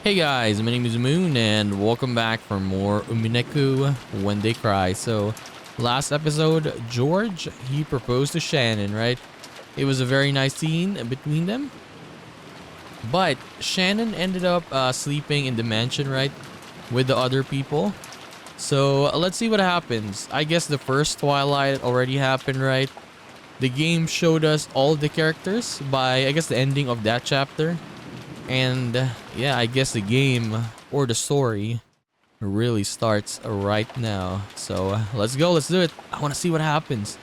Hey guys, my name is Moon and welcome back for more Umineko When They Cry. So, last episode, George, he proposed to Shannon, right? It was a very nice scene between them. But Shannon ended up sleeping in the mansion, right? With the other people. So, let's see what happens. I guess the first Twilight already happened, right? The game showed us all the characters by, I guess, the ending of that chapter. And yeah, I guess the game or the story really starts right now. So let's go, let's do it. I want to see what happens.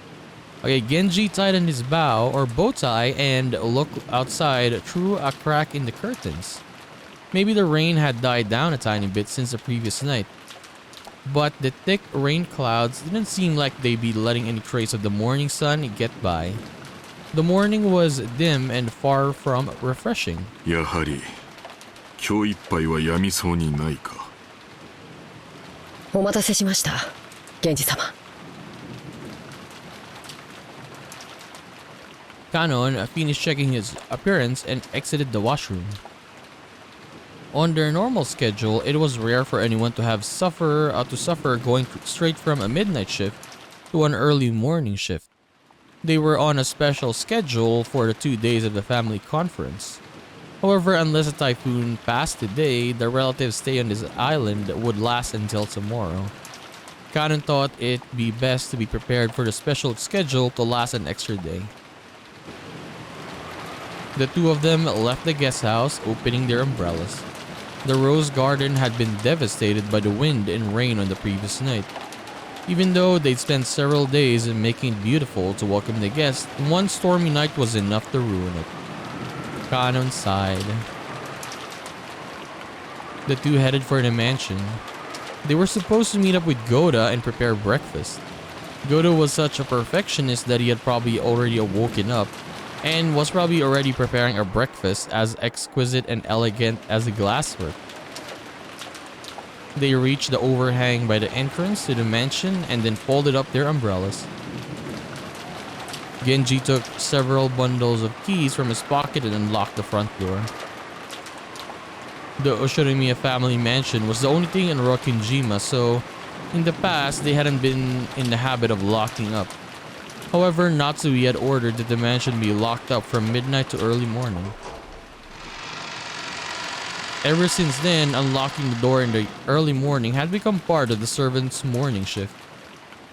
Okay, Genji tightened his bow or bow tie and looked outside through a crack in the curtains. Maybe the rain had died down a tiny bit since the previous night. But the thick rain clouds didn't seem like they'd be letting any trace of the morning sun get by. The morning was dim and far from refreshing. やはり今日いっぱいはやみそうにないか。お待たせしました、源氏様。Kanon finished checking his appearance and exited the washroom. On their normal schedule, it was rare for anyone to suffer going straight from a midnight shift to an early morning shift. They were on a special schedule for the 2 days of the family conference. However, unless a typhoon passed today, the relatives' stay on this island would last until tomorrow. Kanon thought it'd be best to be prepared for the special schedule to last an extra day. The two of them left the guest house, opening their umbrellas. The rose garden had been devastated by the wind and rain on the previous night. Even though they'd spent several days in making it beautiful to welcome the guests, one stormy night was enough to ruin it. Kanon sighed. The two headed for the mansion. They were supposed to meet up with Goda and prepare breakfast. Goda was such a perfectionist that he had probably already woken up and was probably already preparing a breakfast as exquisite and elegant as the glasswork. They reached the overhang by the entrance to the mansion and then folded up their umbrellas. Genji took several bundles of keys from his pocket and unlocked the front door. The Oshirimiya family mansion was the only thing in Rokkenjima, so in the past they hadn't been in the habit of locking up. However, Natsui had ordered that the mansion be locked up from midnight to early morning. Ever since then, unlocking the door in the early morning had become part of the servants' morning shift.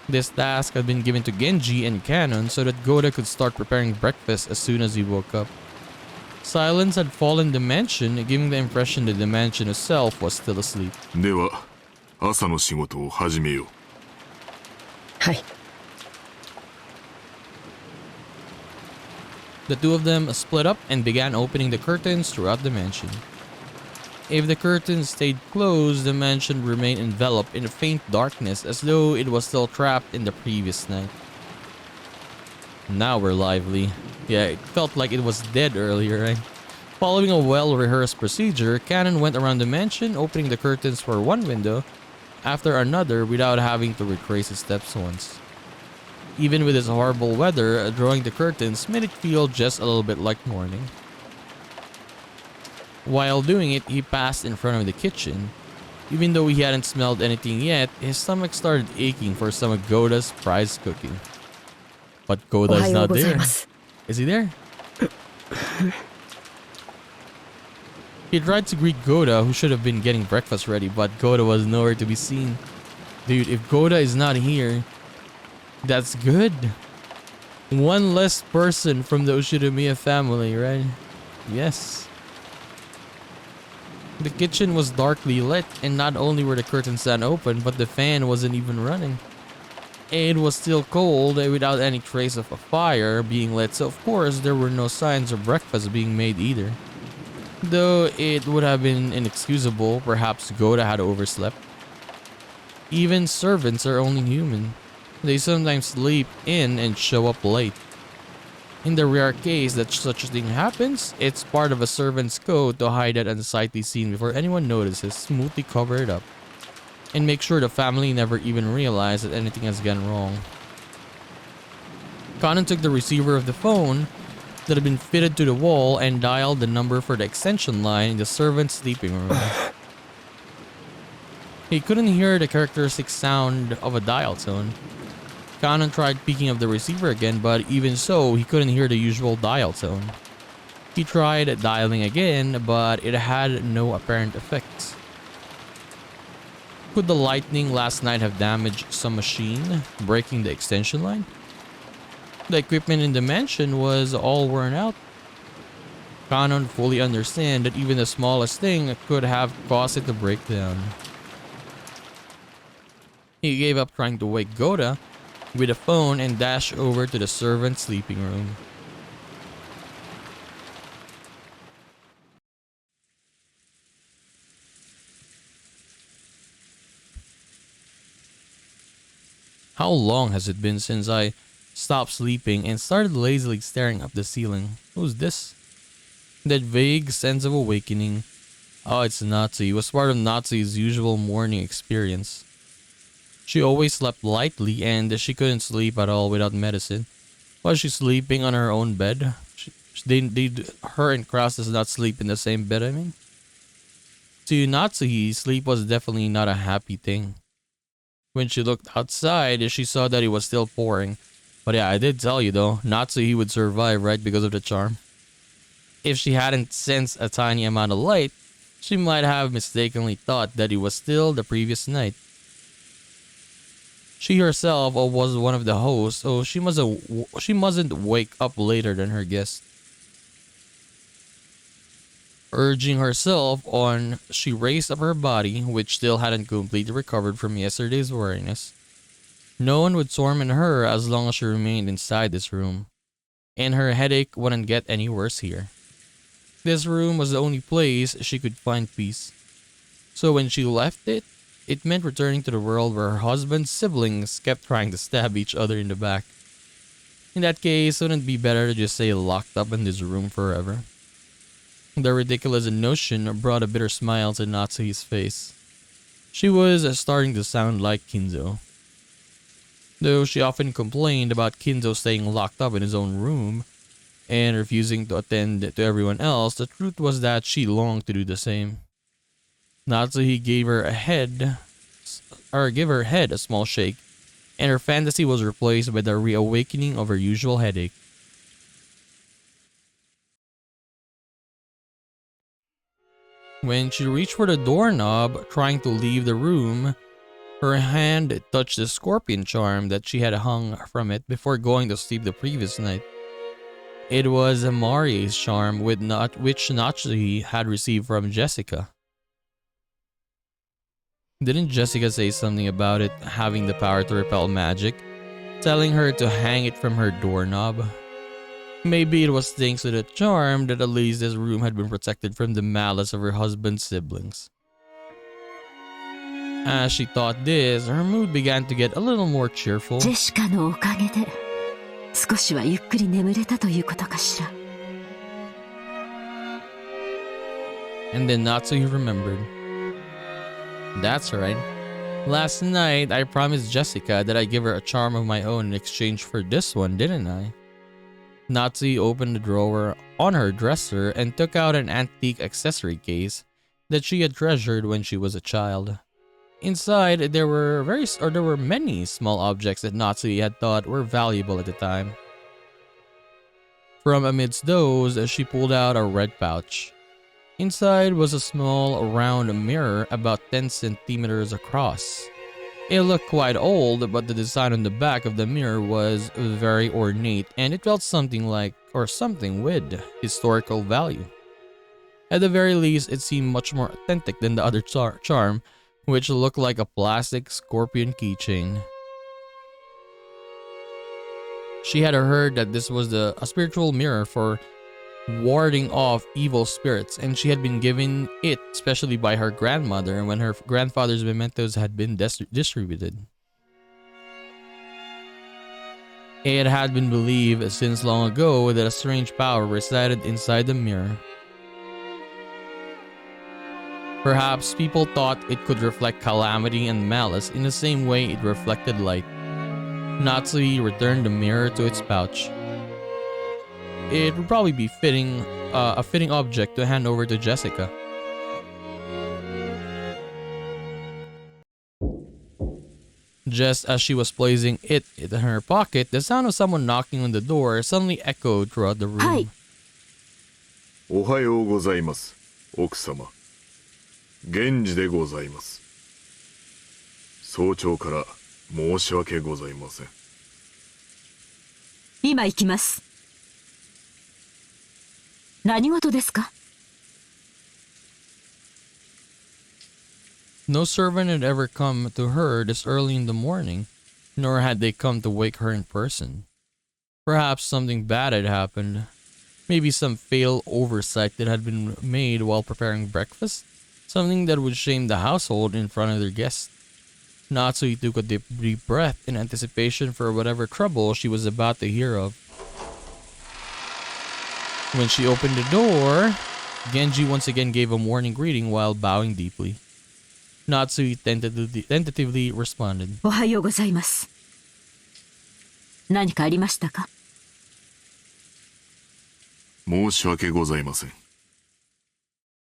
This task had been given to Genji and Kanon so that Goda could start preparing breakfast as soon as he woke up. Silence had fallen in the mansion, giving the impression that the mansion itself was still asleep. では、朝の仕事を始めよう。はい。The two of them split up and began opening the curtains throughout the mansion. If the curtains stayed closed, the mansion remained enveloped in a faint darkness as though it was still trapped in the previous night. Now we're lively. Yeah, it felt like it was dead earlier, right? Following a well-rehearsed procedure, Kanon went around the mansion, opening the curtains for one window after another without having to retrace his steps once. Even with this horrible weather, drawing the curtains made it feel just a little bit like morning. While doing it, he passed in front of the kitchen. Even though he hadn't smelled anything yet, his stomach started aching for some of Goda's prized cooking. But Goda is not there. Is he there? He tried to greet Goda, who should have been getting breakfast ready, but Goda was nowhere to be seen. Dude, if Goda is not here, that's good. One less person from the Ushirimiya family, right? Yes. The kitchen was darkly lit, and not only were the curtains open, but the fan wasn't even running. It was still cold without any trace of a fire being lit, so of course there were no signs of breakfast being made either. Though it would have been inexcusable, perhaps Goda had overslept. Even servants are only human. They sometimes sleep in and show up late. In the rare case that such a thing happens, it's part of a servant's code to hide that unsightly scene before anyone notices, smoothly cover it up, and make sure the family never even realize that anything has gone wrong. Kanon took the receiver of the phone that had been fitted to the wall and dialed the number for the extension line in the servant's sleeping room. He couldn't hear the characteristic sound of a dial tone. Kanon tried picking up the receiver again, but even so, he couldn't hear the usual dial tone. He tried dialing again, but it had no apparent effects. Could the lightning last night have damaged some machine, breaking the extension line? The equipment in the mansion was all worn out. Kanon fully understand that even the smallest thing could have caused it to break down. He gave up trying to wake Goda with a phone and dashed over to the servant's sleeping room. How long has it been since I stopped sleeping and started lazily staring up the ceiling? Who's this? That vague sense of awakening. Oh, it's Natsu. It was part of Natsu's usual morning experience. She always slept lightly and she couldn't sleep at all without medicine. Was she sleeping on her own bed? Her and Kraus does not sleep in the same bed, I mean. To Natsuhi, sleep was definitely not a happy thing. When she looked outside, she saw that it was still pouring. But yeah, I did tell you though, Natsuhi would survive, right, because of the charm. If she hadn't sensed a tiny amount of light, she might have mistakenly thought that it was still the previous night. She herself was one of the hosts, so she mustn't wake up later than her guest. Urging herself on, she raised up her body, which still hadn't completely recovered from yesterday's weariness. No one would torment her as long as she remained inside this room, and her headache wouldn't get any worse here. This room was the only place she could find peace. So when she left it, it meant returning to the world where her husband's siblings kept trying to stab each other in the back. In that case, wouldn't it be better to just stay locked up in this room forever? The ridiculous notion brought a bitter smile to Natsuhi's face. She was starting to sound like Kinzo. Though she often complained about Kinzo staying locked up in his own room and refusing to attend to everyone else, the truth was that she longed to do the same. Natsuhi gave her head a small shake, and her fantasy was replaced by the reawakening of her usual headache. When she reached for the doorknob, trying to leave the room, her hand touched the scorpion charm that she had hung from it before going to sleep the previous night. It was Marie's charm which Natsuhi had received from Jessica. Didn't Jessica say something about it having the power to repel magic, telling her to hang it from her doorknob? Maybe it was thanks to the charm that at least this room had been protected from the malice of her husband's siblings. As she thought this, her mood began to get a little more cheerful. Jessicaのおかげで少しはゆっくり眠れたということかしら。 And then Natsuhi remembered. That's right. Last night, I promised Jessica that I'd give her a charm of my own in exchange for this one, didn't I? Natsuhi opened the drawer on her dresser and took out an antique accessory case that she had treasured when she was a child. Inside, there were many small objects that Natsuhi had thought were valuable at the time. From amidst those, she pulled out a red pouch. Inside was a small, round mirror about 10 centimeters across. It looked quite old, but the design on the back of the mirror was very ornate, and it felt something with historical value. At the very least, it seemed much more authentic than the other charm, which looked like a plastic scorpion keychain. She had heard that this was a spiritual mirror for warding off evil spirits, and she had been given it especially by her grandmother when her grandfather's mementos had been distributed. It had been believed since long ago that a strange power resided inside the mirror. Perhaps people thought it could reflect calamity and malice in the same way it reflected light. Natsuhi returned the mirror to its pouch. it would probably be a fitting object to hand over to Jessica. Just as she was placing it in her pocket, the sound of someone knocking on the door suddenly echoed throughout the room. Hi. おはようございます、奥様。源氏でございます。早朝から申し訳ございません。今行きます。何事ですか？ No servant had ever come to her this early in the morning, nor had they come to wake her in person. Perhaps something bad had happened. Maybe some fatal oversight that had been made while preparing breakfast. Something that would shame the household in front of their guests. Natsui took a deep breath in anticipation for whatever trouble she was about to hear of. When she opened the door, Genji once again gave a morning greeting while bowing deeply. Natsui tentatively responded. おはようございます。何かありましたか？申し訳ございません。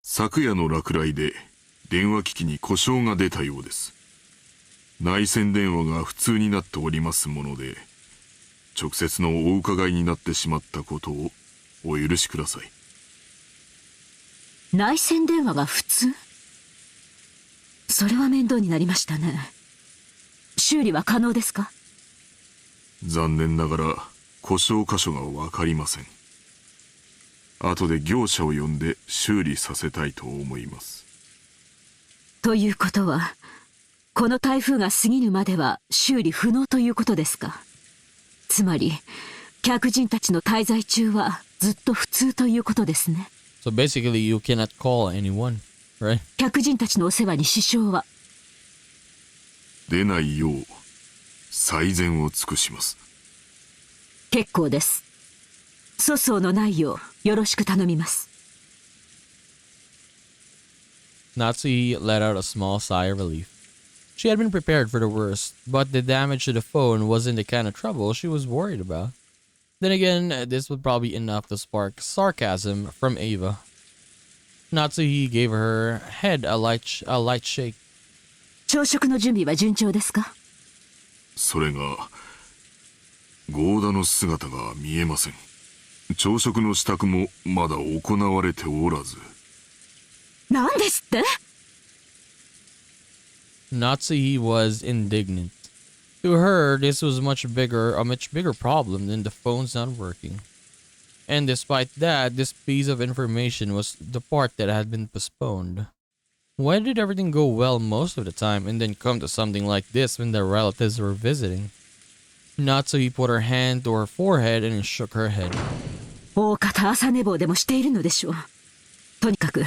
昨夜の落雷で電話機器に故障が出たようです。内線電話が不通になっておりますもので、直接のお伺いになってしまったことをお許しください。内線電話が普通？それは面倒になりましたね。修理は可能ですか？残念ながら故障箇所がわかりません。後で業者を呼んで修理させたいと思います。ということは、この台風が過ぎるまでは修理不能ということですか？つまり、客人たちの滞在中はずっと普通ということですね。So basically you cannot call anyone, right? 客人たちのお世話に支障は？出ないよう最善を尽くします。結構です。粗相のないようよろしく頼みます。Natsui let out a small sigh of relief. She had been prepared for the worst, but the damage to the phone wasn't the kind of trouble she was worried about. Then again, this would probably be enough to spark sarcasm from Ava. Natsui gave her head a light shake. 朝食の準備は順調ですか？それが、ゴーダの姿が見えません。朝食の支度もまだ行われておらず。何ですって？ Natsui was indignant. To her, this was a much bigger problem than the phones not working. And despite that, this piece of information was the part that had been postponed. Why did everything go well most of the time and then come to something like this when their relatives were visiting? Natsui put her hand to her forehead and shook her head. 大方朝寝坊でもしているのでしょう。とにかく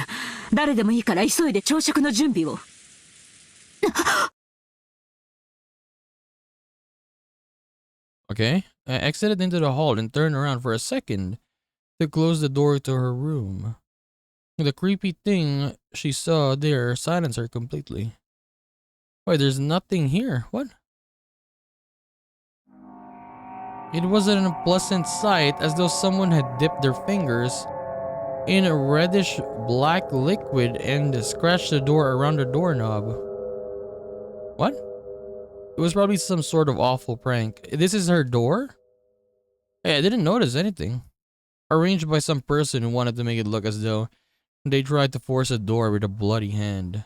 誰でもいいから急いで朝食の準備を。Okay, I exited into the hall and turned around for a second to close the door to her room. The creepy thing she saw there silenced her completely. Wait, there's nothing here. What? It was an unpleasant sight, as though someone had dipped their fingers in a reddish black liquid and scratched the door around the doorknob. What? It was probably some sort of awful prank. This is her door? Hey, I didn't notice anything. Arranged by some person who wanted to make it look as though they tried to force a door with a bloody hand.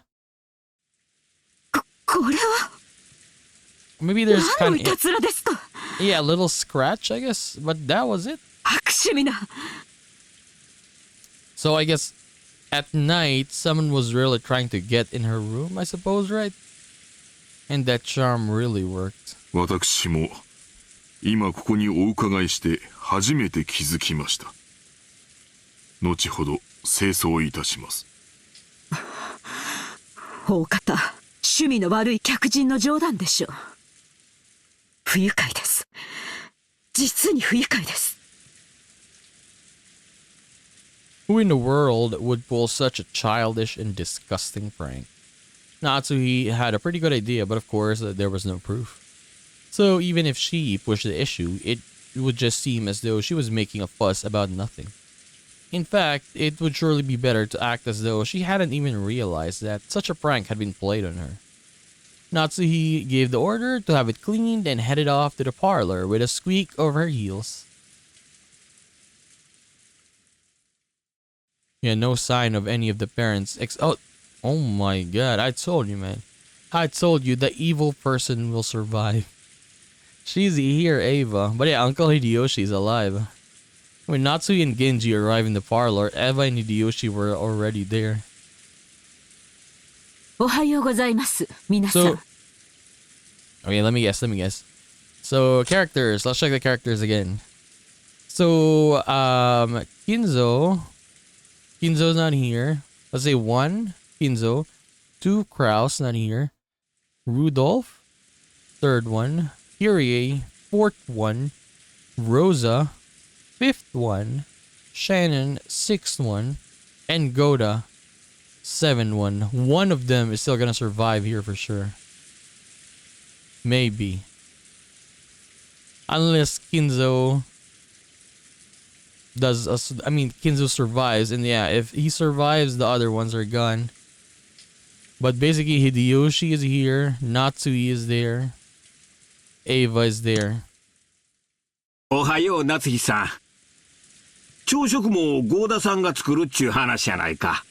これは Maybe there's 何の kind いた of ずらですか？ yeah, a little scratch, I guess, but that was it. 悪趣味な。 So I guess at night someone was really trying to get in her room, I suppose, right? And that charm really worked. 私も今ここにお伺いして初めて気づきました。後ほど清掃いたします。大方、趣味の悪い客人の冗談でしょう。不愉快です。実に不愉快です。Who in the world would pull such a childish and disgusting prank? Natsuhi had a pretty good idea, but of course there was no proof. So even if she pushed the issue, it would just seem as though she was making a fuss about nothing. In fact, it would surely be better to act as though she hadn't even realized that such a prank had been played on her. Natsuhi gave the order to have it cleaned and headed off to the parlor with a squeak over her heels. Yeah, no sign of any of the parents. Oh my god, I told you, man. I told you the evil person will survive. She's here, Ava. But yeah, Uncle Hideyoshi's alive. When Natsui and Genji arrive in the parlor, Eva and Hideyoshi were already there. So, okay, let me guess. So, characters. Let's check the characters again. So, Kinzo's not here. Let's say 1, Kinzo. 2, Kraus, not here. Rudolph, 3rd one. Kyrie, 4th one. Rosa, 5th one. Shannon, 6th one. And Goda, 7th one. One of them is still gonna survive here for sure. Maybe. Unless Kinzo Kinzo survives, and yeah, if he survives, the other ones are gone. But basically, Hideyoshi is here, Natsui is there, Ava is there. おはよう、夏日さん。朝食も合田さんが作るっちゅう話やないか。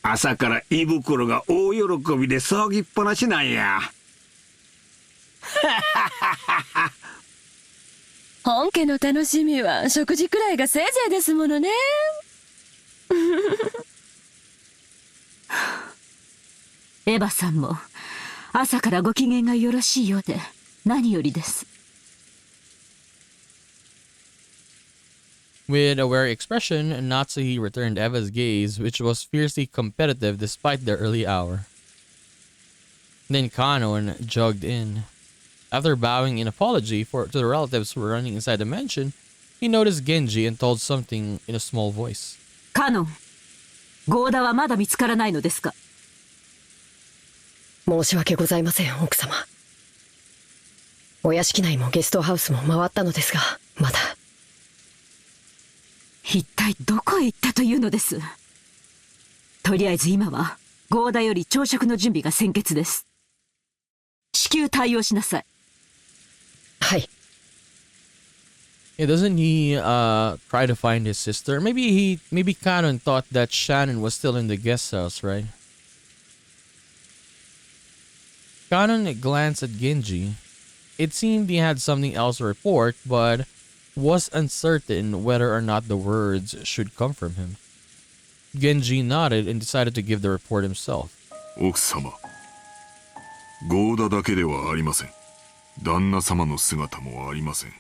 朝から胃袋が大喜びで騒ぎっぱなしなんや。本家の楽しみは食事くらいがせいぜいですものね。エヴァさんも朝からご機嫌がよろしいようで何よりです。With a wary expression, Natsuhi returned Eva's gaze, which was fiercely competitive despite the early hour. Then Kanon jogged in. After bowing in apology to the relatives who were running inside the mansion, he noticed Genji and told something in a small voice. カノン、ゴーダはまだ見つからないのですか？申し訳ございません、奥様。お屋敷内もゲストハウスも回ったのですが、まだ。一体どこへ行ったというのです。とりあえず今はゴーダより朝食の準備が先決です。至急対応しなさい。はい。Yeah, doesn't he try to find his sister? Maybe Kanon thought that Shannon was still in the guest house, right? Kanon glanced at Genji. It seemed he had something else to report, but was uncertain whether or not the words should come from him. Genji nodded and decided to give the report himself. 奥様、ゴーダだけではありません。旦那様の姿もありません。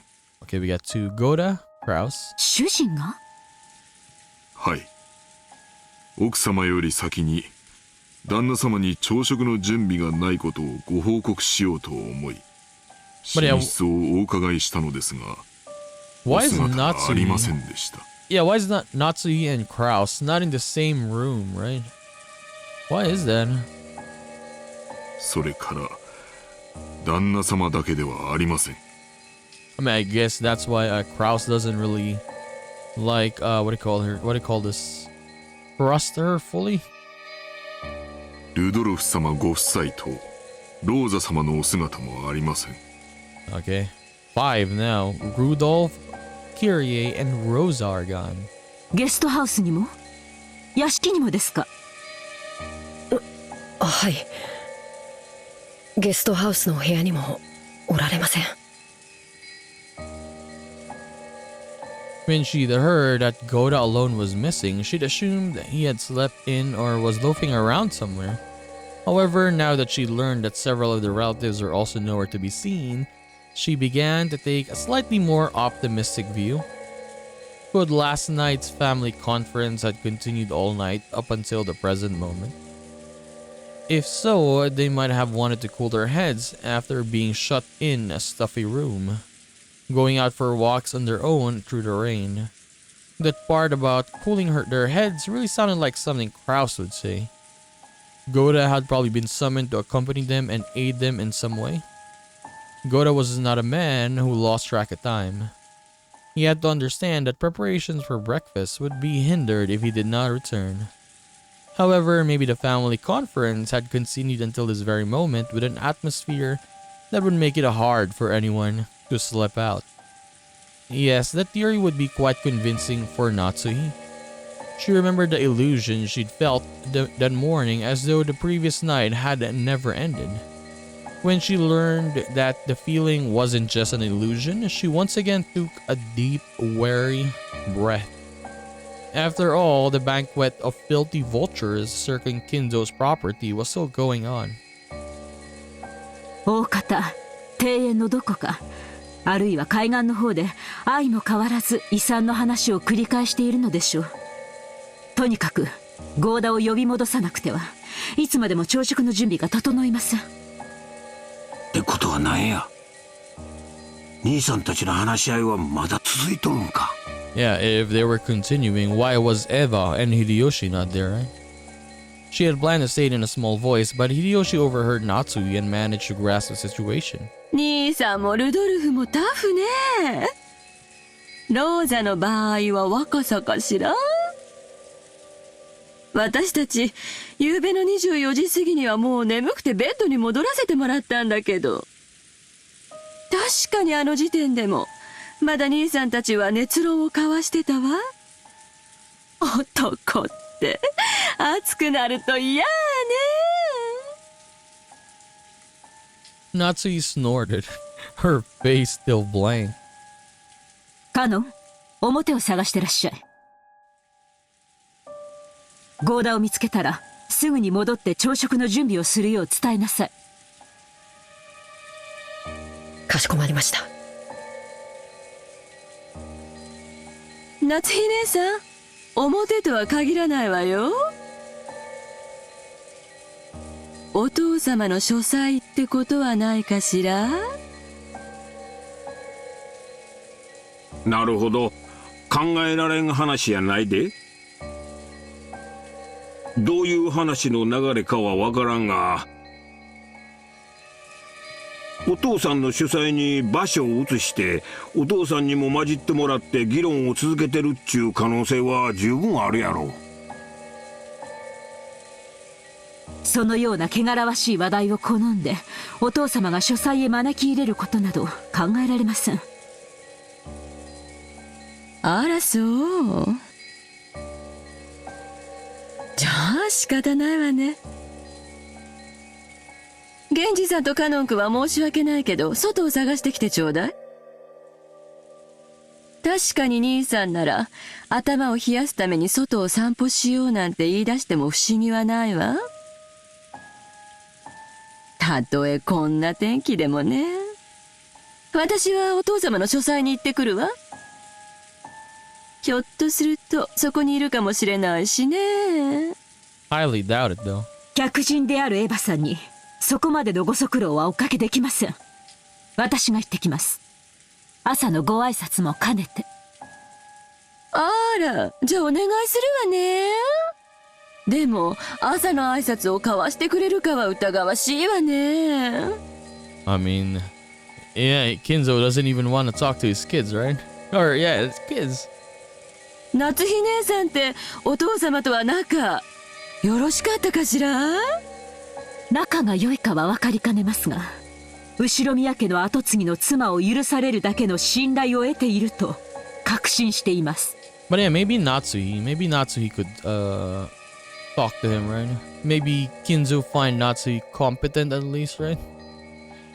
Okay, we got two. Goda, Kraus. 主人が？はい。奥様より先に旦那様に朝食の準備がないことをご報告しようと思い、寝室をお伺いしたのですが、why お is 姿がありま Natsui? せんでした。Yeah, why is not Natsui and Kraus not in the same room, right? Why is that? それから旦那様だけではありません。I mean, I guess that's why Kraus doesn't really like what do you call this? Trust her fully. ルドルフ様ご夫妻とローザ様のお姿もありません。Okay, 5 now. Rudolph, Kyrie, and Rosa are gone. ゲストハウスにも？屋敷にもですか？はい。ゲストハウスの部屋にもおられません。When she'd heard that Goda alone was missing, she'd assumed that he had slept in or was loafing around somewhere. However, now that she learned that several of the relatives were also nowhere to be seen, she began to take a slightly more optimistic view. Could last night's family conference had continued all night up until the present moment? If so, they might have wanted to cool their heads after being shut in a stuffy room, going out for walks on their own through the rain. That part about cooling their heads really sounded like something Kraus would say. Goda had probably been summoned to accompany them and aid them in some way. Goda was not a man who lost track of time. He had to understand that preparations for breakfast would be hindered if he did not return. However, maybe the family conference had continued until this very moment with an atmosphere that would make it hard for anyone to slip out. Yes, that theory would be quite convincing for Natsuhi. She remembered the illusion she'd felt that morning as though the previous night had never ended. When she learned that the feeling wasn't just an illusion, she once again took a deep, wary breath. After all, the banquet of filthy vultures circling Kinzo's property was still going on. 大方、庭園のどこか、あるいは海岸の方で相も変わらず遺産の話を繰り返しているのでしょう。とにかくゴーダを呼び戻さなくてはいつまでも朝食の準備が整いません。ってことは何や、兄さんたちの話し合いはまだ続いとるんか。Yeah, if they were continuing, why was Eva and Hideyoshi not there, right? She had planned to say it in a small voice, but Hideyoshi overheard Natsuhi and managed to grasp the situation. 兄さんもルドルフもタフね。ローザの場合は若さかしら。私たち、夕べの24時過ぎにはもう眠くてベッドに戻らせてもらったんだけど。確かにあの時点でも、まだ兄さんたちは熱論を交わしてたわ。男って、熱くなると嫌ね。Natsuhi snorted, her face still blank. カノン、表を探してらっしゃい。ゴーダを見つけたらすぐに戻って朝食の準備をするよう伝えなさい。かしこまりました。夏日姉さん、表とは限らないわよ。お父様の書斎ってことはないかしら。なるほど、考えられん話やないで。どういう話の流れかはわからんが、お父さんの主催に場所を移してお父さんにも混じってもらって議論を続けてるっちゅう可能性は十分あるやろう。そのような汚らわしい話題を好んでお父様が書斎へ招き入れることなど考えられません。あらそう。じゃあ仕方ないわね。源氏さんとカノン君は申し訳ないけど外を探してきてちょうだい。確かに兄さんなら頭を冷やすために外を散歩しようなんて言い出しても不思議はないわ。たとえこんな天気でもね。私はお父様の書斎に行ってくるわ。ひょっとするとそこにいるかもしれないしね。Highly doubt it, though. 客人であるエヴァさんにそこまでのご足労はおかけできません。私が行ってきます。朝のご挨拶も兼ねて。あら、じゃあお願いするわね。でも朝の挨拶を交わしてくれるかは疑わしいわね。I mean, yeah, Kinzo doesn't even want to talk to his kids, right? Or, yeah, it's kids. 夏日姉さんってお父様とは仲よろしかったかしら。仲が良いかは分かりかねますが、後宮家の跡継ぎの妻を許されるだけの信頼を得ていると確信しています。But yeah, maybe Natsuhi could talk to him, right? Maybe Kinzo find Natsuhi competent at least, right?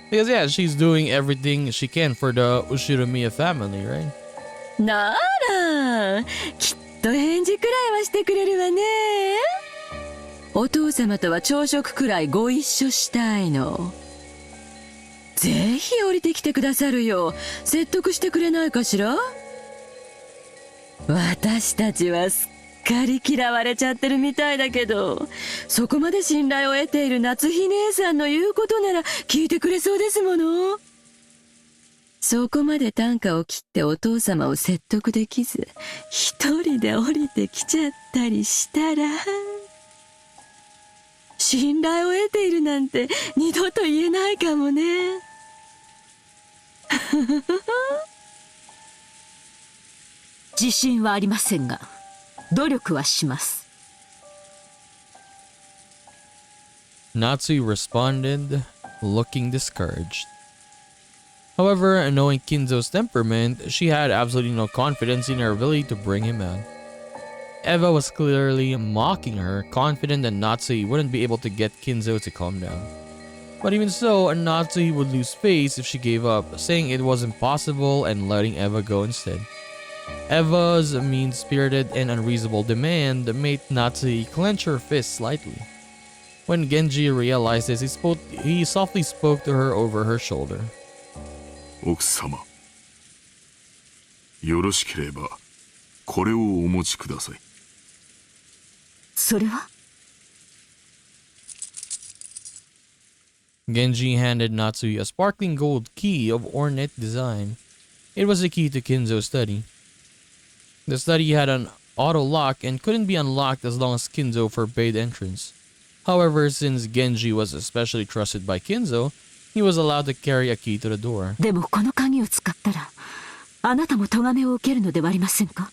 Because yeah, she's doing everything she can for the Ushiramiya family, right? ならきっと返事くらいはしてくれるわね。お父様とは朝食くらいご一緒したいの。ぜひ降りてきてくださるよう説得してくれないかしら。私たちはすっかり嫌われちゃってるみたいだけど、そこまで信頼を得ている夏日姉さんの言うことなら聞いてくれそうですもの。そこまで短歌を切ってお父様を説得できず一人で降りてきちゃったりしたら、信頼を得ているなんて二度と言えないかもね。自信はありませんが、努力はします。Natsui responded, looking discouraged. However, knowing Kinzo's temperament, she had absolutely no confidence in her ability to bring him out. Eva was clearly mocking her, confident that Natsui wouldn't be able to get Kinzo to calm down. But even so, Natsui would lose face if she gave up, saying it was impossible and letting Eva go instead. Eva's mean-spirited and unreasonable demand made Natsui clench her fist slightly. When Genji realized this, he softly spoke to her over her shoulder. 奥様、よろしければこれをお持ちください。それは Genji handed Natsui a sparkling gold key of ornate design. It was the key to Kinzo's study. The study had an auto lock and couldn't be unlocked as long as Kinzo forbade entrance. However, since Genji was especially trusted by Kinzo, he was allowed to carry a key to the door. でもこの鍵を使ったら、あなたも咎めを受けるのではありませんか？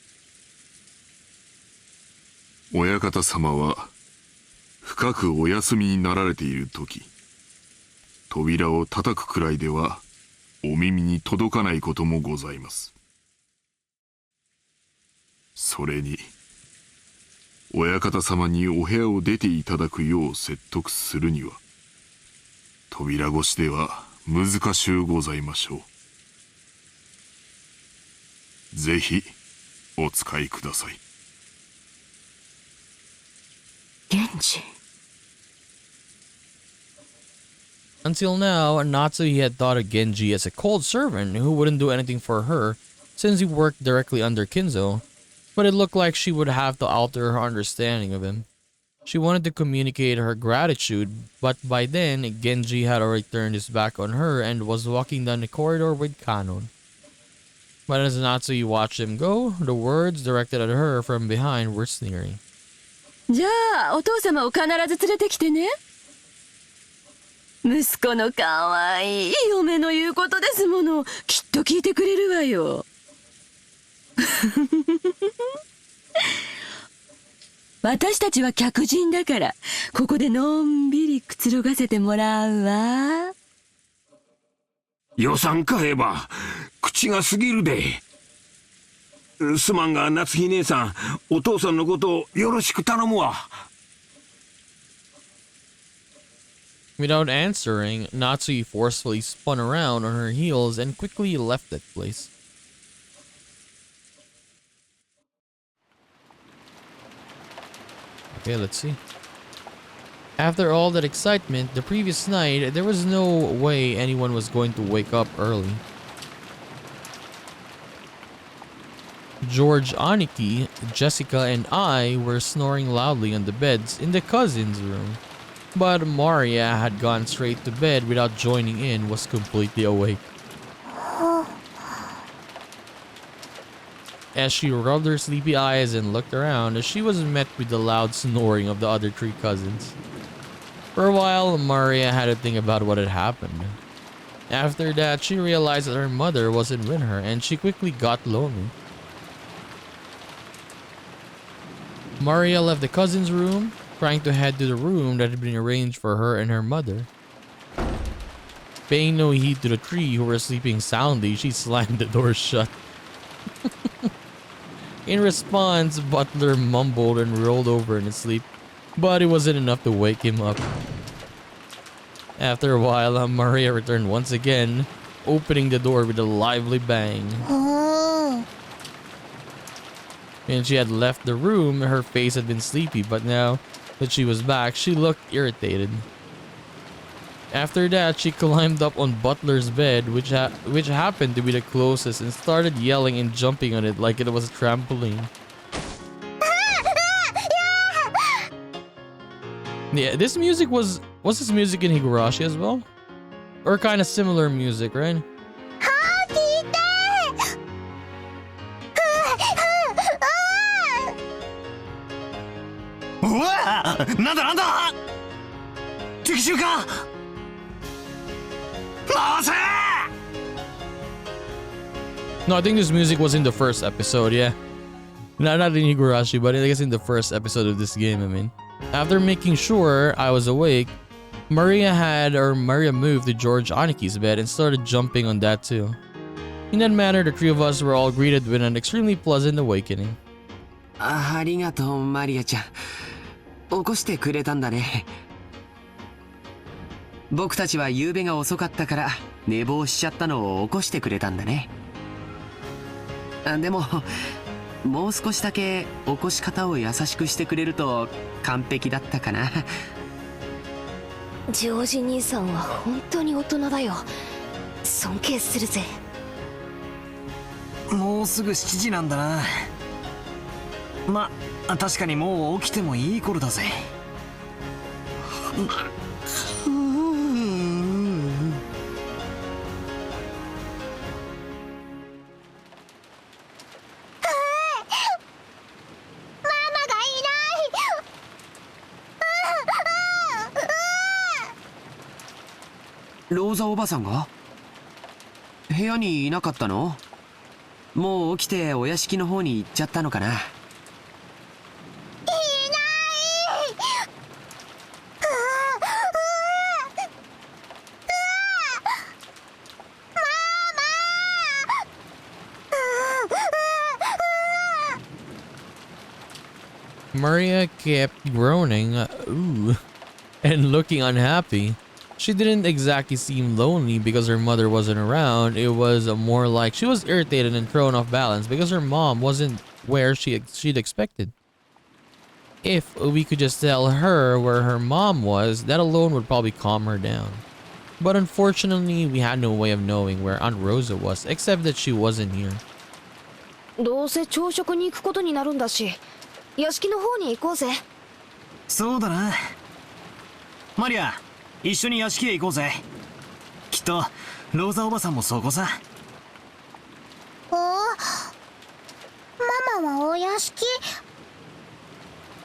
親方様は深くお休みになられている時、扉を叩くくらいではお耳に届かないこともございます。それに親方様にお部屋を出ていただくよう説得するには扉越しでは難しゅうございましょう。ぜひお使いください。源氏。 Until now, Natsui had thought of Genji as a cold servant who wouldn't do anything for her since he worked directly under Kinzo, but it looked like she would have to alter her understanding of him. She wanted to communicate her gratitude, but by then, Genji had already turned his back on her and was walking down the corridor with Kanon. But as Natsui watched him go, the words directed at her from behind were sneering. じゃあお父様を必ず連れてきてね。息子のかわいい嫁の言うことですもの。きっと聞いてくれるわよ。私たちは客人だから、ここでのんびりくつろがせてもらうわ。予算買えば口が過ぎるで。すまんが夏日姉さん、お父さんのことをよろしく頼むわ。Without answering, Natsui forcefully spun around on her heels and quickly left that place. Okay, let's see. After all that excitement, the previous night, there was no way anyone was going to wake up early. George, Aniki, Jessica, and I were snoring loudly on the beds in the cousin's room. But Maria had gone straight to bed without joining in, was completely awake. As she rubbed her sleepy eyes and looked around, she was met with the loud snoring of the other three cousins. For a while, Maria had to think about what had happened. After that, she realized that her mother wasn't with her and she quickly got lonely. Maria left the cousin's room, trying to head to the room that had been arranged for her and her mother. Paying no heed to the three who were sleeping soundly, she slammed the door shut. In response, Butler mumbled and rolled over in his sleep, but it wasn't enough to wake him up. After a while, Maria returned once again, opening the door with a lively bang. When she had left the room, her face had been sleepy, but now that she was back, she looked irritated. After that, she climbed up on Butler's bed, which happened to be the closest, and started yelling and jumping on it like it was a trampoline. Yeah, this music was this music in Higurashi as well? Or kind of similar music, right? No, I think this music was in the first episode, yeah. Not in Higurashi, but I guess in the first episode of this game, I mean. After making sure I was awake, Maria moved to George Aniki's bed and started jumping on that too. In that manner, the three of us were all greeted with an extremely pleasant awakening. ありがとうマリアちゃん。起こしてくれたんだね。僕たちは夕べが遅かったから寝坊しちゃったのを起こしてくれたんだね。でももう少しだけ起こし方を優しくしてくれると完璧だったかな。ジョージ兄さんは本当に大人だよ。尊敬するぜ。もうすぐ7時なんだな。ま、確かにもう起きてもいい頃だぜ。ローザおばさんが部屋にいなかったの？もう起きてお屋敷の方に行っちゃったのかな。Maria kept groaning, and looking unhappy. She didn't exactly seem lonely because her mother wasn't around. It was more like she was irritated and thrown off balance because her mom wasn't where she'd expected. If we could just tell her where her mom was, that alone would probably calm her down. But unfortunately, we had no way of knowing where Aunt Rosa was, except that she wasn't here. どうせ朝食に行くことになるんだし、屋敷の方に行こうぜ。そうだな。マリア、一緒に屋敷へ行こうぜ。きっとローザおばさんもそこさ。ママはお屋敷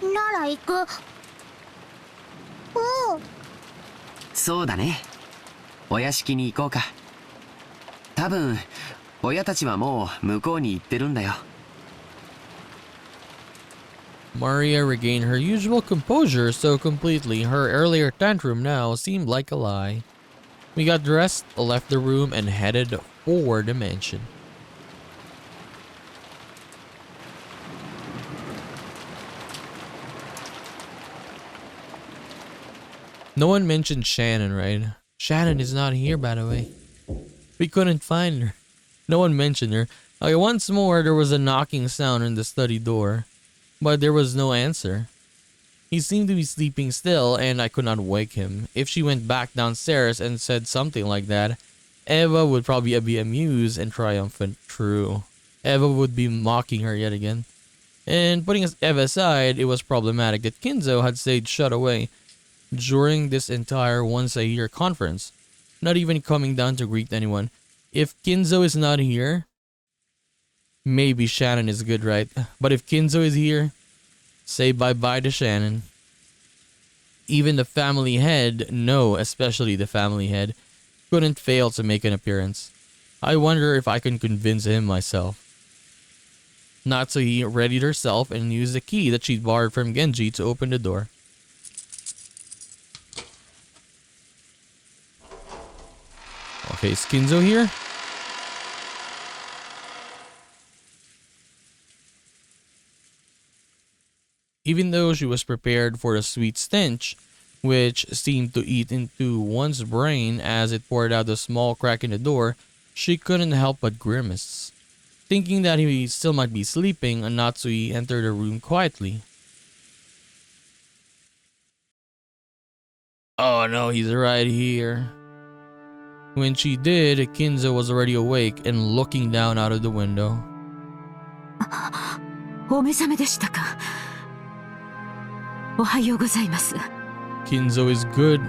なら行く。そうだね。お屋敷に行こうか。多分親たちはもう向こうに行ってるんだよ。Maria regained her usual composure so completely, her earlier tantrum now seemed like a lie. We got dressed, left the room, and headed for the mansion. No one mentioned Shannon, right? Shannon is not here, by the way. We couldn't find her. No one mentioned her. Okay, once more, there was a knocking sound on the study door. But there was no answer. He seemed to be sleeping still, and I could not wake him. If she went back downstairs and said something like that, Eva would probably be amused and triumphant. True. Eva would be mocking her yet again. And putting Eva aside, it was problematic that Kinzo had stayed shut away during this entire once-a-year conference, not even coming down to greet anyone. If Kinzo is not here, maybe Shannon is good, right? But if Kinzo is here, say bye-bye to Shannon. Even the family head, no, especially the family head, couldn't fail to make an appearance. I wonder if I can convince him myself. Natsuhi readied herself and used the key that she'd borrowed from Genji to open the door. Okay, is Kinzo here? Even though she was prepared for the sweet stench, which seemed to eat into one's brain as it poured out the small crack in the door, she couldn't help but grimace. Thinking that he still might be sleeping, Natsui entered the room quietly. Oh no, he's right here. When she did, Kinzo was already awake and looking down out of the window. お目覚めでしたか。おはようございます。 Kinzo is good.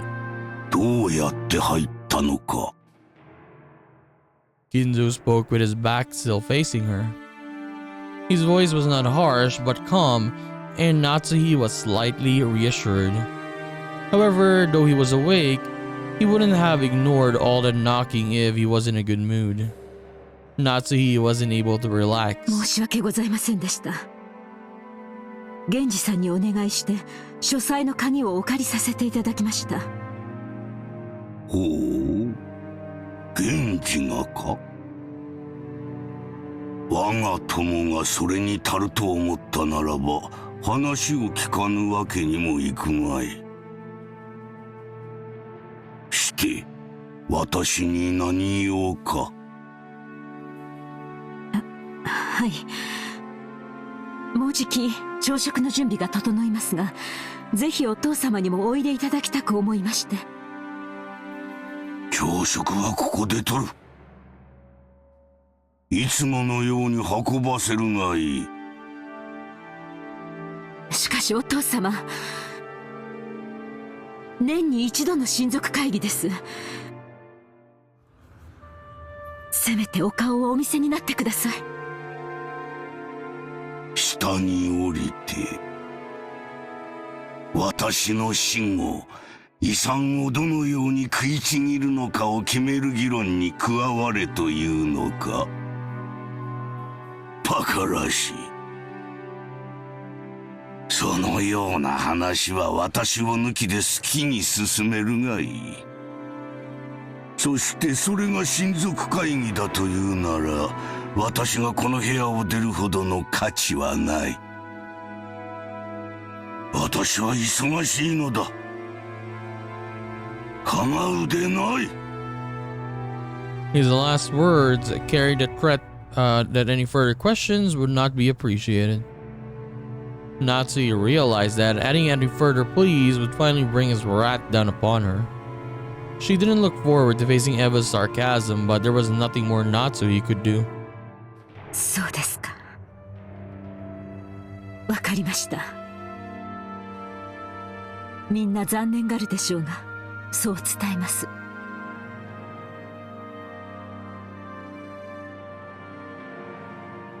どうやって入ったのか。 Kinzo spoke with his back still facing her. His voice was not harsh but calm, and Natsuhi was slightly reassured. However, though he was awake, he wouldn't have ignored all the knocking if he was in a good mood. Natsuhi wasn't able to relax. 申し訳ございませんでした。源氏さんにお願いして書斎の鍵をお借りさせていただきました。ほう、源氏がか。我が友がそれに足ると思ったならば話を聞かぬわけにもいくまい。して私に何用か。はい。もうじき朝食の準備が整いますが、ぜひお父様にもおいでいただきたく思いまして。朝食はここで取る。いつものように運ばせるがいい。しかしお父様、年に一度の親族会議です。せめてお顔をお見せになってください。下に降りて私の死後遺産をどのように食いちぎるのかを決める議論に加われというのか。バカらしい。そのような話は私を抜きで好きに進めるがいい。そしてそれが親族会議だというなら、私がこの部屋を出るほどの価値はない。私は忙しいのだ。構うでない。 His last words carried the threat that any further questions would not be appreciated. Natsuki realized that adding any further pleas would finally bring his wrath down upon her. She didn't look forward to facing Eva's sarcasm, but there was nothing more Natsuki could do. そうですか。わかりました。みんな残念がるでしょうが、そう伝えます。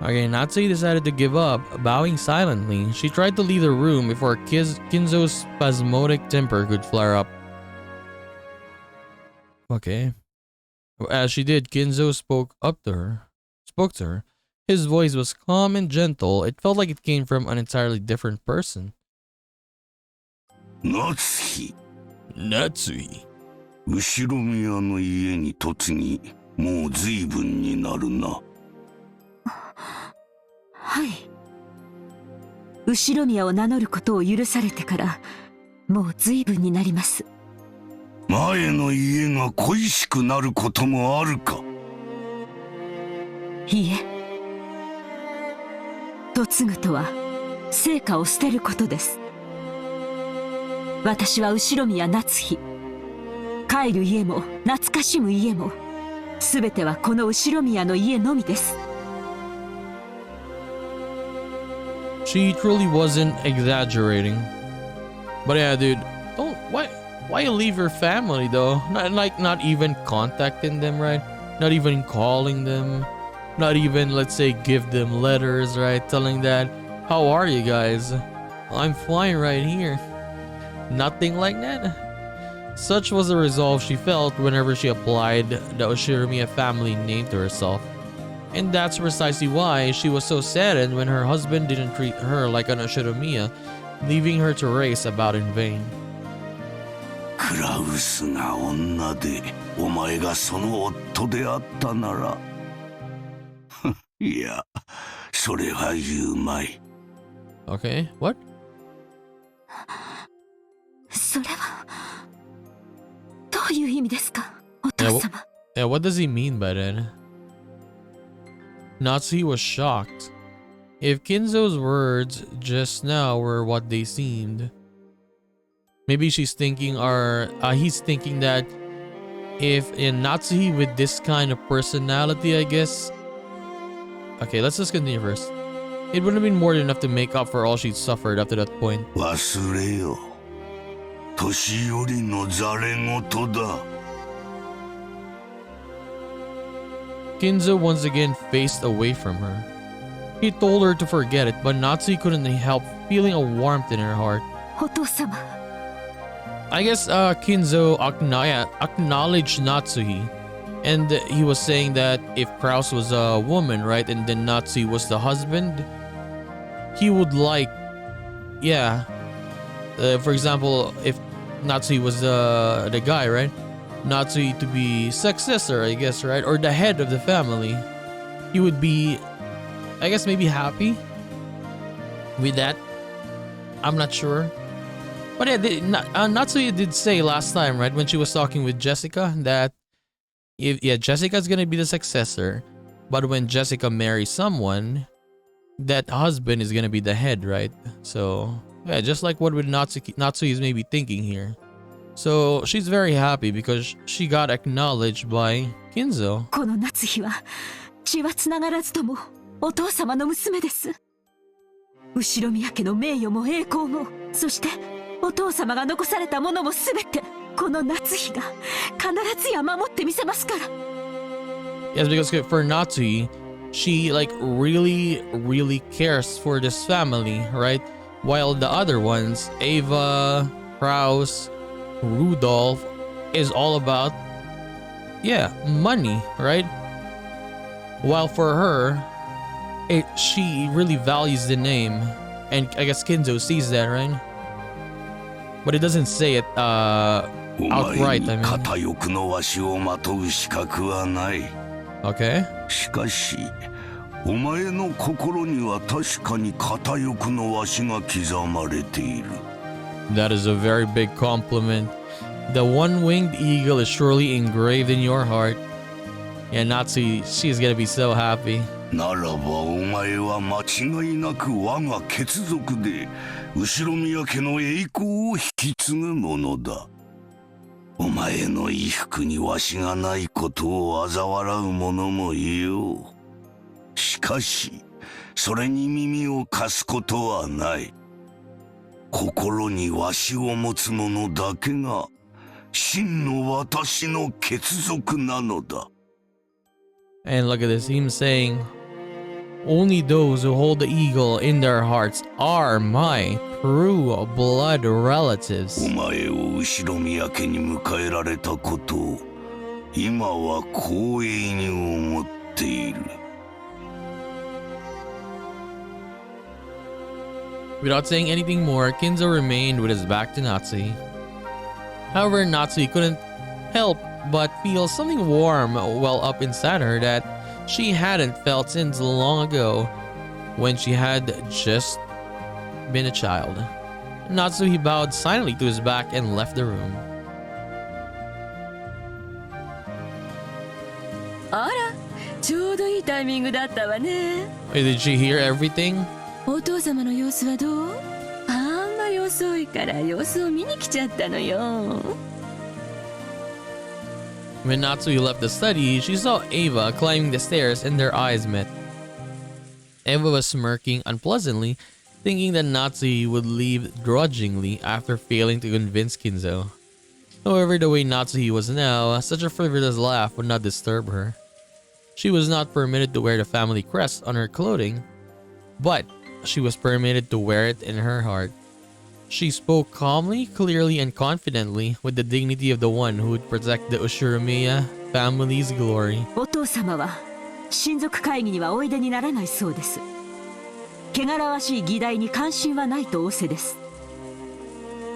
Okay, Natsuki decided to give up, bowing silently. She tried to leave the room before Kinzo's spasmodic temper could flare up. Okay. As she did, Kinzo spoke to her. His voice was calm and gentle. It felt like it came from an entirely different person. Natsuki. 後ろ宮の家に嫁ぎ、もう随分になるな。はい。後宮を名乗ることを許されてからもう随分になります。前の家が恋しくなることもあるか。いいえ。嫁ぐとは成果を捨てることです。私は後宮夏日。帰る家も懐かしむ家も全てはこの後宮の家のみです。She truly wasn't exaggerating. But yeah, dude, why you leave your family though? Not even contacting them, right? Not even calling them. Not even, let's say, give them letters, right? Telling that, how are you guys? I'm fine right here. Nothing like that. Such was the resolve she felt whenever she applied the Oshiromiya family name to herself. And that's precisely why she was so saddened when her husband didn't treat her like an Oshiromiya, leaving her to race about in vain. クラウスが女でお前がその夫であったならいやそれは言うまい。 Okay, what? それはどういう意味ですか、お父様。Yeah, what does he mean by that? Natsuki was shocked. If Kinzo's words just now were what they seemed, maybe she's thinking, or he's thinking that if in Natsuki with this kind of personality, I guess. Okay, let's just continue first. It would have been more than enough to make up for all she'd suffered up to that point. 忘れよ。年寄りのざれ言だ。Kinzo once again faced away from her. He told her to forget it, but Natsuki couldn't help feeling a warmth in her heart. お父様。I guess Kinzo acknowledged Natsuki, and he was saying that if Kraus was a woman, right, and then Natsuki was the husband, he would like yeah, for example, if Natsui was the guy, right? Natsui to be successor, I guess, right? Or the head of the family. He would be, I guess, maybe happy with that. I'm not sure. But yeah, Natsui did say last time, right, when she was talking with Jessica, that Jessica's gonna be the successor, but when Jessica marries someone, that husband is gonna be the head, right? So yeah, just like what Natsui is maybe thinking here. So she's very happy because she got acknowledged by Kinzo. この夏日は血はつながらずともお父様の娘です。後宮家の名誉も栄光も、そしてお父様が残されたものもすべてこの夏日が必ずや守ってみせますから。Yes, because for Natsui, she like really cares for this family, right? While the other ones, Ava, Kraus, Rudolph, is all about, yeah, money, right? While for her, she really values the name, and I guess Kinzo sees that, right? But it doesn't say it outright. I mean, 片翼のわしをまとう資格はない。Okay. しかし、お前の心には確かに片翼のわしが刻まれている。That is a very big compliment. The one-winged eagle is surely engraved in your heart. Yeah, Natsui, she's gonna be so happy. ならばお前は間違いなく我が血族で後宮家の栄光を引き継ぐものだ。お前の衣服にわしがないことを嘲笑う者もいよう。しかしそれに耳を貸すことはない。心にわしを持つ者だけが真の私の血族なのだ。And look at this, him saying, only those who hold the eagle in their hearts are my true blood relatives. お前を後宮家に迎えられたことを今は光栄に思っている。Without saying anything more, Kinzo remained with his back to Natsui. However, Natsui couldn't help but feel something warm well up inside her that she hadn't felt since long ago when she had just been a child. Natsui bowed silently to his back and left the room. あら、ちょうどいいタイミングだったわね。Did she hear everything? お父様の様子はどう？あんまり遅いから様子を見に来ちゃったのよ。When Natsui left the study, she saw Ava climbing the stairs and their eyes met. Ava was smirking unpleasantly, thinking that Natsui would leave grudgingly after failing to convince Kinzo. However, the way Natsui was now, such a frivolous laugh would not disturb her. She was not permitted to wear the family crest on her clothing, but she was permitted to wear it in her heart. She spoke calmly, clearly, and confidently with the dignity of the one who would protect the Ushiromiya family's glory. お父様は親族会議にはおいでにならないそうです。汚らわしい議題に関心はないと仰せです。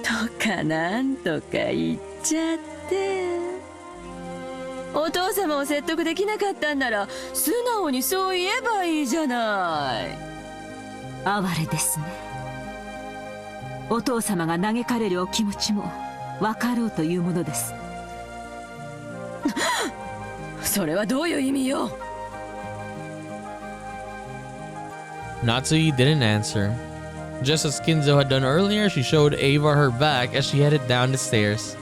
とかなんとか言っちゃって。お父様を説得できなかったんなら素直にそう言えばいいじゃない。哀れですね。お父様が嘆かれるお気持ちも分かろうというものです。それはどういう意味よ。Natsui didn't answer. Just as Kinzo had done earlier, she showed Ava her back as she headed down the stairs.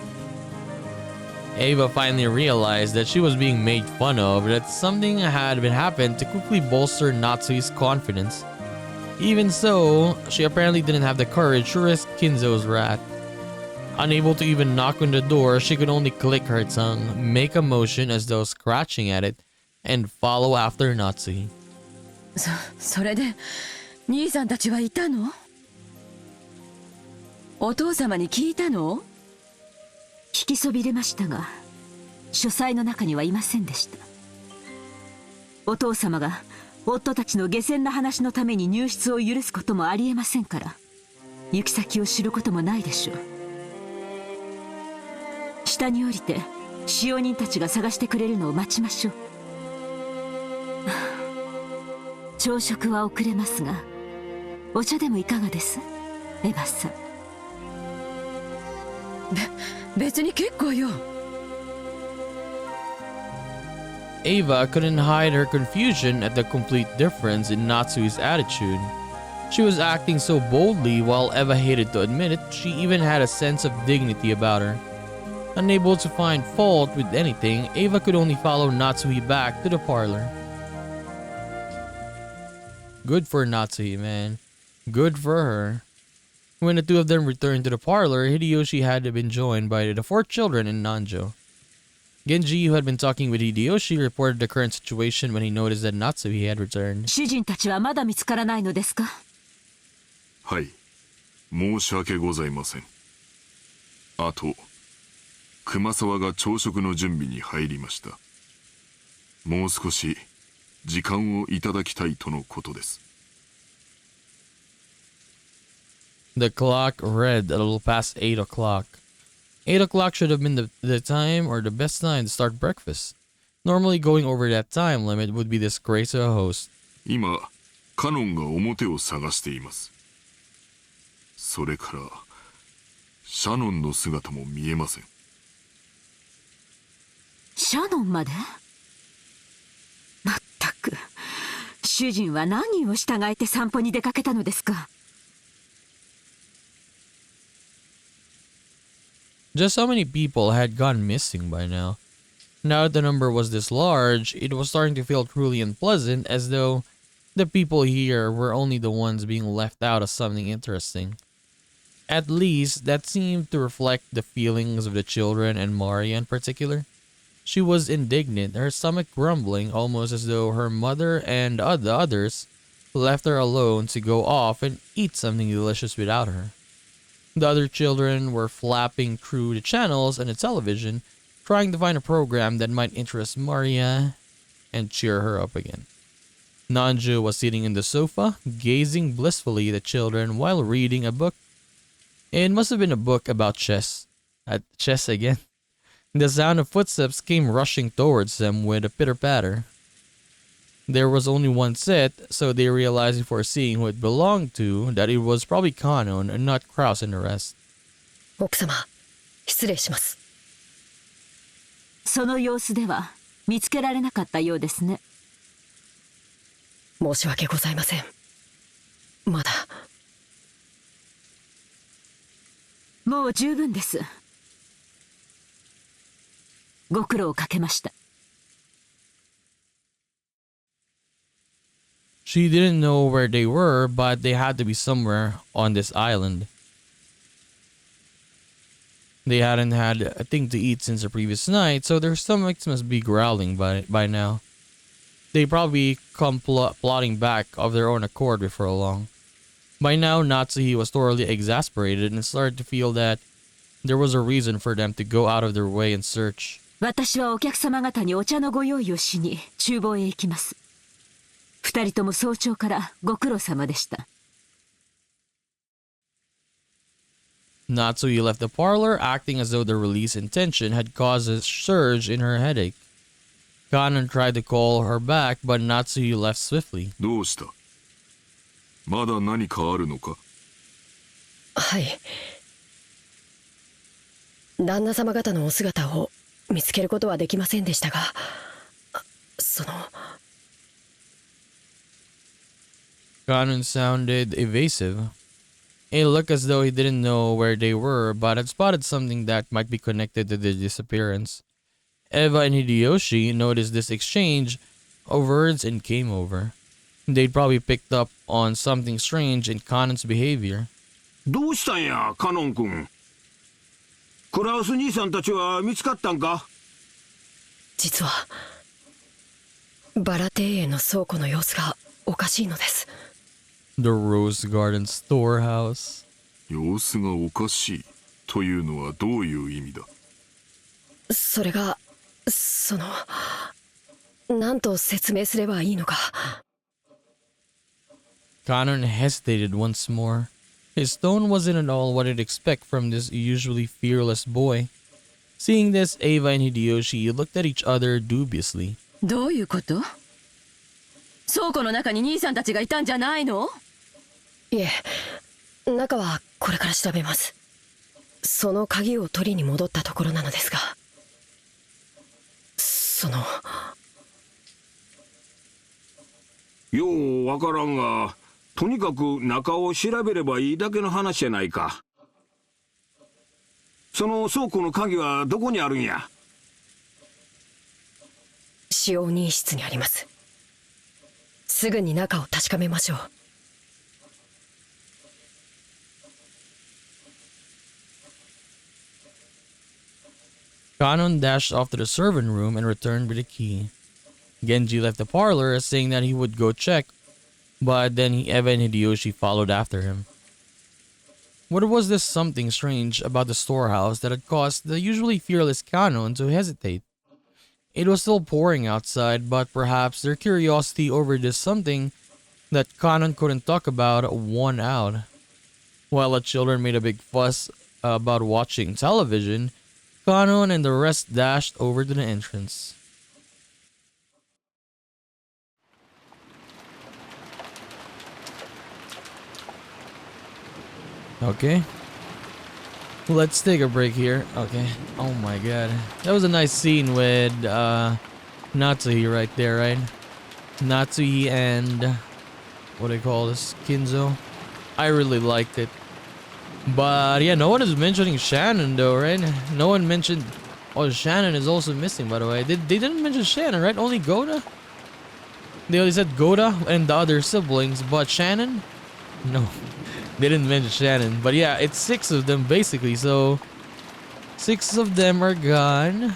Ava finally realized that she was being made fun of, that something had been happened to quickly bolster Natsui's confidence. Even so, she apparently didn't have the courage to risk Kinzo's wrath. Unable to even knock on the door, she could only click her tongue, make a motion as though scratching at it, and follow after Natsui. それで兄さんたちはいたの？お父様に聞いたの？聞きそびれましたが、書斎の中にはいませんでした。お父様が夫たちの下賤な話のために入室を許すこともありえませんから。行き先を知ることもないでしょう。下に降りて使用人たちが探してくれるのを待ちましょう。朝食は遅れますが、お茶でもいかがです、エヴァさん。別に結構よ。Ava couldn't hide her confusion at the complete difference in Natsui's attitude. She was acting so boldly while Eva hated to admit it, she even had a sense of dignity about her. Unable to find fault with anything, Ava could only follow Natsui back to the parlor. Good for Natsui, man. Good for her. When the two of them returned to the parlor, Hideyoshi had been joined by the 4 children and Nanjo. Genji, who had been talking with Hideyoshi, reported the current situation when he noticed that Natsui had returned. 主人たちはまだ見つからないのですか？はい、申し訳ございません。あと、熊沢が朝食の準備に入りました。もう少し時間をいただきたいとのことです。The clock read a little past 8 o'clock. 8 o'clock should have been the time or the best time to start breakfast. Normally going over that time limit would be disgrace to a host. 今、カノンが表を探しています。それから、シャノンの姿も見えません。シャノンまで？まったく、主人は何を従えて散歩に出かけたのですか？ Just how many people had gone missing by now? Now that the number was this large, it was starting to feel truly unpleasant, as though the people here were only the ones being left out of something interesting. At least, that seemed to reflect the feelings of the children and Maria in particular. She was indignant, her stomach grumbling, almost as though her mother and the others left her alone to go off and eat something delicious without her. The other children were flapping through the channels and the television, trying to find a program that might interest Maria and cheer her up again. Nanju was sitting in the sofa, gazing blissfully at the children while reading a book. It must have been a book about chess. Chess again. The sound of footsteps came rushing towards them with a pitter-patter. There was only one set, so they realized before seeing who it belonged to that it was probably Kanon and not Kraus and the rest. 奥様、失礼します。その様子では見つけられなかったようですね。申し訳ございません。まだ。もう十分です。ご苦労をかけました。She didn't know where they were, but they had to be somewhere on this island. They hadn't had a thing to eat since the previous night, so their stomachs must be growling by now. They probably come plotting back of their own accord before long. By now, Natsuhi was thoroughly exasperated and started to feel that there was a reason for them to go out of their way in search. 私はお客様方にお茶のご用意をしに厨房へ行きます。二人とも早朝からご苦労様でした。Natsui left the parlor, acting as though the release in tension had caused a surge in her headache. Kanon tried to call her back, but Natsui left swiftly. どうした？まだ何かあるのか？はい。旦那様方のお姿を見つけることはできませんでしたが、その。Kanon sounded evasive. It looked as though he didn't know where they were, but had spotted something that might be connected to their disappearance. Eva and Hideyoshi noticed this exchange of words and came over. They'd probably picked up on something strange in Kanon's behavior. どうしたんや、カノン君。クラウス兄さんたちは見つかったんか？実はバラ庭園の倉庫の様子がおかしいのです。The Rose Garden storehouse. 様子がおかしいというのはどういう意味だ？それが、何と説明すればいいのか。Kanon hesitated once more. His tone wasn't at all what I'd expect from this usually fearless boy. Seeing this, Ava and Hideyoshi looked at each other dubiously. どういうこと？倉庫の中に兄さんたちがいたんじゃないの？いえ、中はこれから調べます。その鍵を取りに戻ったところなのですが、ようわからんが、とにかく中を調べればいいだけの話やないか。その倉庫の鍵はどこにあるんや？使用人室にあります。すぐに中を確かめましょう。Kanon dashed off to the servant room and returned with the key. Genji left the parlor, saying that he would go check, but then Eva and Hideyoshi followed after him. What was this something strange about the storehouse that had caused the usually fearless Kanon to hesitate? It was still pouring outside, but perhaps their curiosity over this something that Kanon couldn't talk about won out. While the children made a big fuss about watching television, Kanon and the rest dashed over to the entrance. Okay. Let's take a break here. Okay. Oh my god. That was a nice scene with Natsuhi right there, right? Natsuhi and what do they call this? Kinzo. I really liked it. But yeah, no one is mentioning Shannon though, right? No one mentioned... Oh, Shannon is also missing, by the way. They didn't mention Shannon, right? Only Goda? They only said Goda and the other siblings, but Shannon? No. They didn't mention Shannon. But yeah, it's 6 of them basically, so... 6 of them are gone.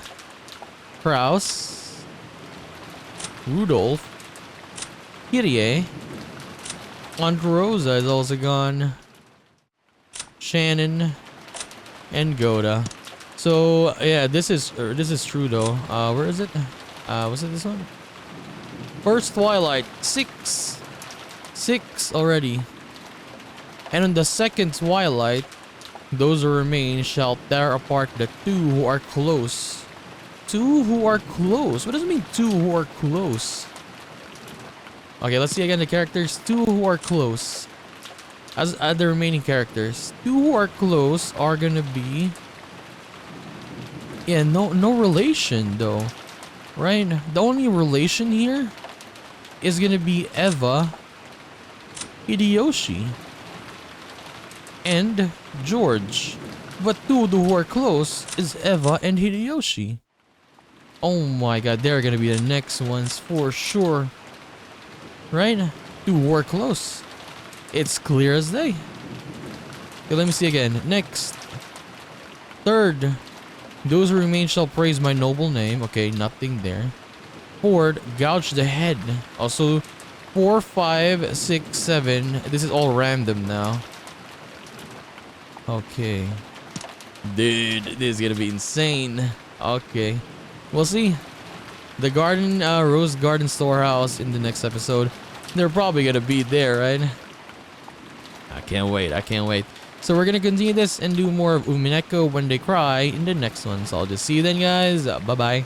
Kraus. Rudolph. Kirie. Aunt Rosa is also gone. Shannon. And Goda. So yeah, this is true though. Where is it? Was it this one? First Twilight. 6 already. And on the second Twilight, those who remain shall tear apart the 2 who are close. 2 who are close? What does it mean 2 who are close? Okay, let's see again the characters. 2 who are close. As the remaining characters. 2 who are close are gonna be... Yeah, no relation though. Right? The only relation here is gonna be Eva, Hideyoshi, and George. But 2 who are close is Eva and Hideyoshi. Oh my god, they're gonna be the next ones for sure. Right? 2 who are close. It's clear as day. Okay, let me see again. Next. Third. Those who remain shall praise my noble name. Okay, nothing there. Fourth, gouge the head. Also, 4, 5, 6, 7. This is all random now. Okay. Dude, this is gonna be insane. Okay. We'll see. The garden, Rose Garden Storehouse in the next episode. They're probably gonna be there, right? I can't wait. I can't wait. So we're gonna continue this and do more of Umineko When They Cry in the next one. So I'll just see you then, guys. Bye-bye.